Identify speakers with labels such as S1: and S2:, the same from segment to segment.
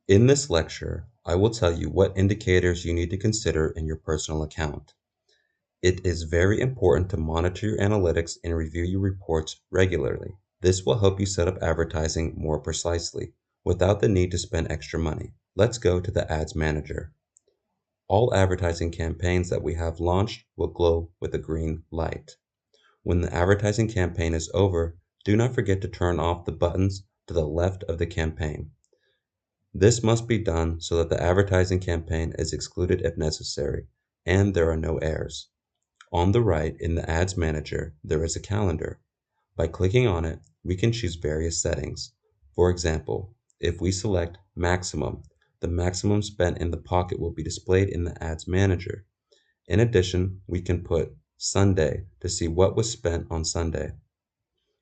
S1: In this lecture, I will tell you what indicators you need to consider in your personal account. It is very important to monitor your analytics and review your reports regularly. This will help you set up advertising more precisely without the need to spend extra money. Let's go to the Ads Manager. All advertising campaigns that we have launched will glow with a green light. When the advertising campaign is over, do not forget to turn off the buttons to the left of the campaign. This must be done so that the advertising campaign is excluded if necessary, and there are no errors. On the right in the Ads Manager, there is a calendar. By clicking on it, we can choose various settings. For example, if we select Maximum, the maximum spent in the pocket will be displayed in the Ads Manager. In addition, we can put Sunday to see what was spent on Sunday.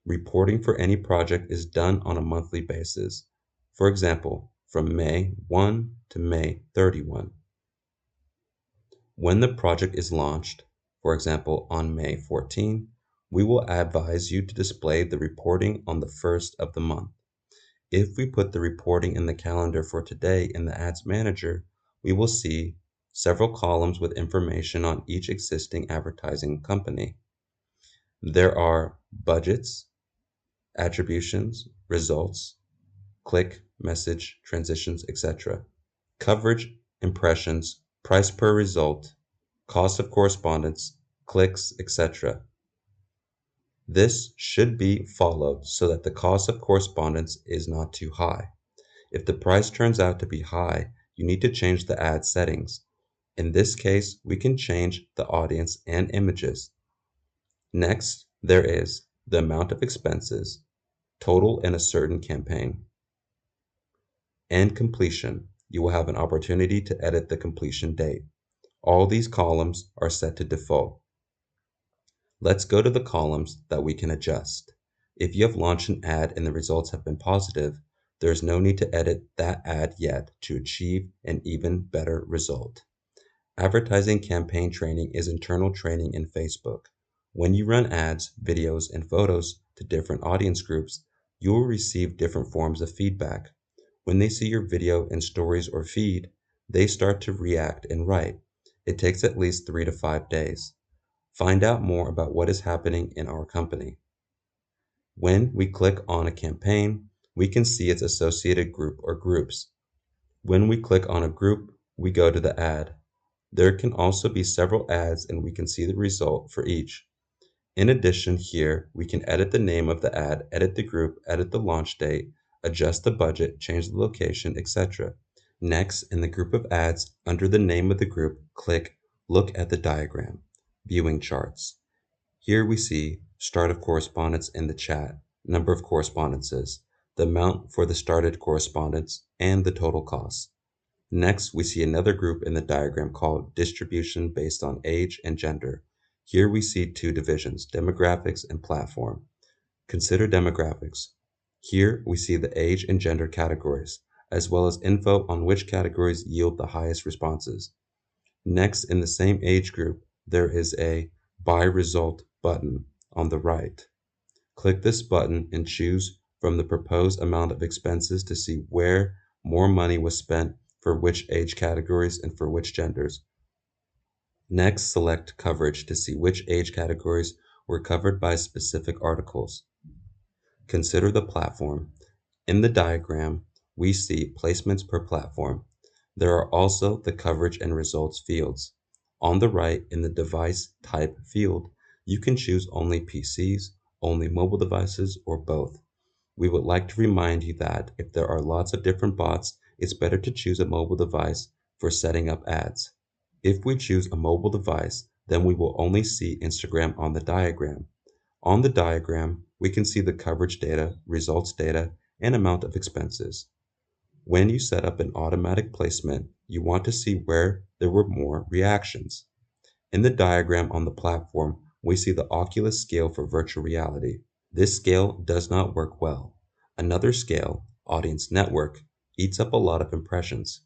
S1: Reporting for any project is done on a monthly basis. For example, from May 1 to May 31. When the project is launched, for example on May 14, we will advise you to display the reporting on the first of the month. If we put the reporting in the calendar for today in the Ads Manager, we will see several columns with information on each existing advertising company. There are budgets, attributions, results, click, message, transitions, etc. Coverage, impressions, price per result, cost of correspondence, clicks, etc. This should be followed so that the cost of correspondence is not too high. If the price turns out to be high, you need to change the ad settings. In this case, we can change the audience and images. Next, there is the amount of expenses, total in a certain campaign, and completion. You will have an opportunity to edit the completion date. All these columns are set to default. Let's go to the columns that we can adjust. If you have launched an ad and the results have been positive, there is no need to edit that ad yet to achieve an even better result. Advertising campaign training is internal training in Facebook. When you run ads, videos, and photos to different audience groups, you will receive different forms of feedback. When they see your video in stories or feed, they start to react and write. It takes at least 3 to 5 days. Find out more about what is happening in our company. When we click on a campaign, we can see its associated group or groups. When we click on a group, we go to the ad. There can also be several ads and we can see the result for each. In addition, here we can edit the name of the ad, edit the group, edit the launch date, adjust the budget, change the location, etc. Next, in the group of ads, under the name of the group, click Look at the diagram, Viewing charts. Here we see start of correspondence in the chat, number of correspondences, the amount for the started correspondence, and the total cost. Next, we see another group in the diagram called distribution based on age and gender. Here we see two divisions, demographics and platform. Consider demographics. Here we see the age and gender categories, as well as info on which categories yield the highest responses. Next, in the same age group, there is a Buy Result button on the right. Click this button and choose from the proposed amount of expenses to see where more money was spent for which age categories and for which genders. Next, select Coverage to see which age categories were covered by specific articles. Consider the platform. In the diagram, we see placements per platform. There are also the coverage and results fields. On the right, in the device type field, you can choose only PCs, only mobile devices, or both. We would like to remind you that if there are lots of different bots, it's better to choose a mobile device for setting up ads. If we choose a mobile device, then we will only see Instagram on the diagram. On the diagram, we can see the coverage data, results data, and amount of expenses. When you set up an automatic placement, you want to see where there were more reactions. In the diagram on the platform, we see the Oculus scale for virtual reality. This scale does not work well. Another scale, Audience Network, eats up a lot of impressions.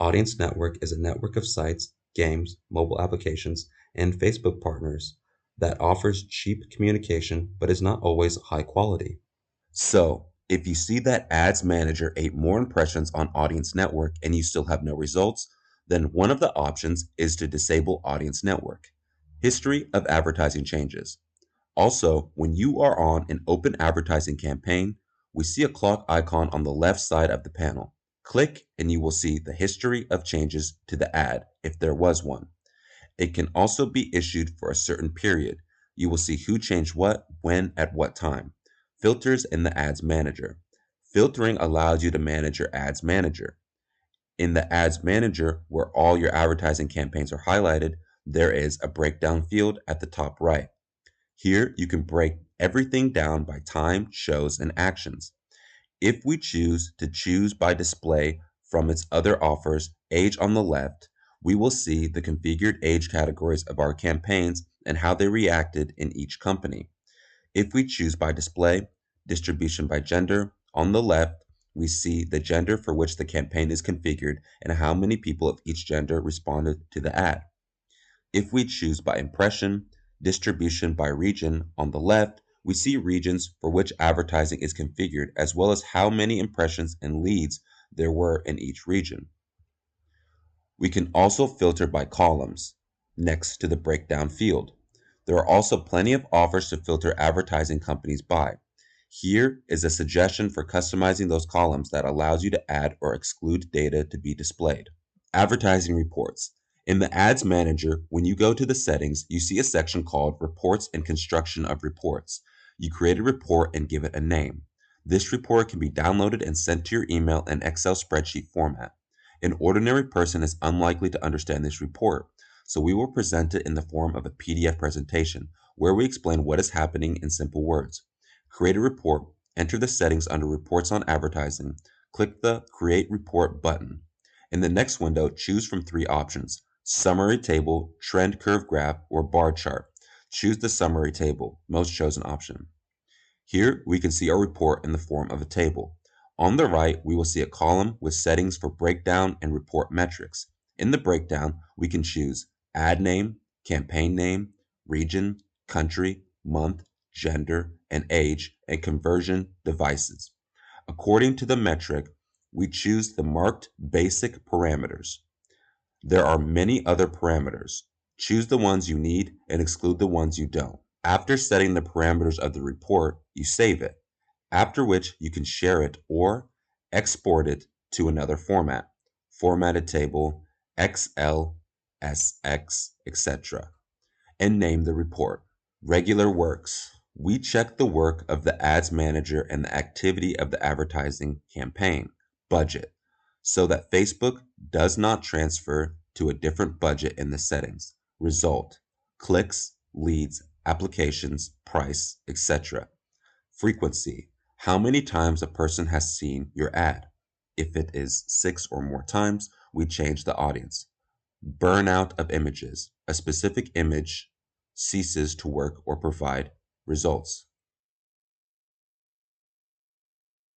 S1: Audience Network is a network of sites, games, mobile applications, and Facebook partners that offers cheap communication but is not always high quality. So, If you see that Ads Manager ate more impressions on Audience Network and you still have no results, then one of the options is to disable Audience Network. History of advertising changes. Also, when you are on an open advertising campaign, we see a clock icon on the left side of the panel. Click and you will see the history of changes to the ad, if there was one. It can also be issued for a certain period. You will see who changed what, when, at what time. Filters in the Ads Manager. Filtering allows you to manage your Ads Manager. In the Ads Manager, where all your advertising campaigns are highlighted, there is a breakdown field at the top right. Here, you can break everything down by time, shows, and actions. If we choose to choose by display from its other offers, age on the left, we will see the configured age categories of our campaigns and how they reacted in each company. If we choose by display, distribution by gender, on the left, we see the gender for which the campaign is configured and how many people of each gender responded to the ad. If we choose by impression, distribution by region, on the left, we see regions for which advertising is configured as well as how many impressions and leads there were in each region. We can also filter by columns next to the breakdown field. There are also plenty of offers to filter advertising companies by. Here is a suggestion for customizing those columns that allows you to add or exclude data to be displayed. Advertising reports. In the Ads Manager, when you go to the settings, you see a section called Reports and Construction of Reports. You create a report and give it a name. This report can be downloaded and sent to your email in Excel spreadsheet format. An ordinary person is unlikely to understand this report, so we will present it in the form of a PDF presentation where we explain what is happening in simple words. Create a report, enter the settings under Reports on Advertising, click the Create Report button. In the next window, choose from three options: Summary Table, Trend Curve Graph, or Bar Chart. Choose the Summary Table, most chosen option. Here we can see our report in the form of a table. On the right, we will see a column with settings for breakdown and report metrics. In the breakdown, we can choose ad name, campaign name, region, country, month, gender, and age, and conversion devices. According to the metric, we choose the marked basic parameters. There are many other parameters. Choose the ones you need and exclude the ones you don't. After setting the parameters of the report, you save it, after which you can share it or export it to another format, formatted table, XL, SX, etc., and name the report. Regular works. We check the work of the Ads Manager and the activity of the advertising campaign. Budget, so that Facebook does not transfer to a different budget in the settings. Result, clicks, leads, applications, price, etc. Frequency, how many times a person has seen your ad. If it is 6 or more times, we change the audience. Burnout of images, a specific image ceases to work or provide results.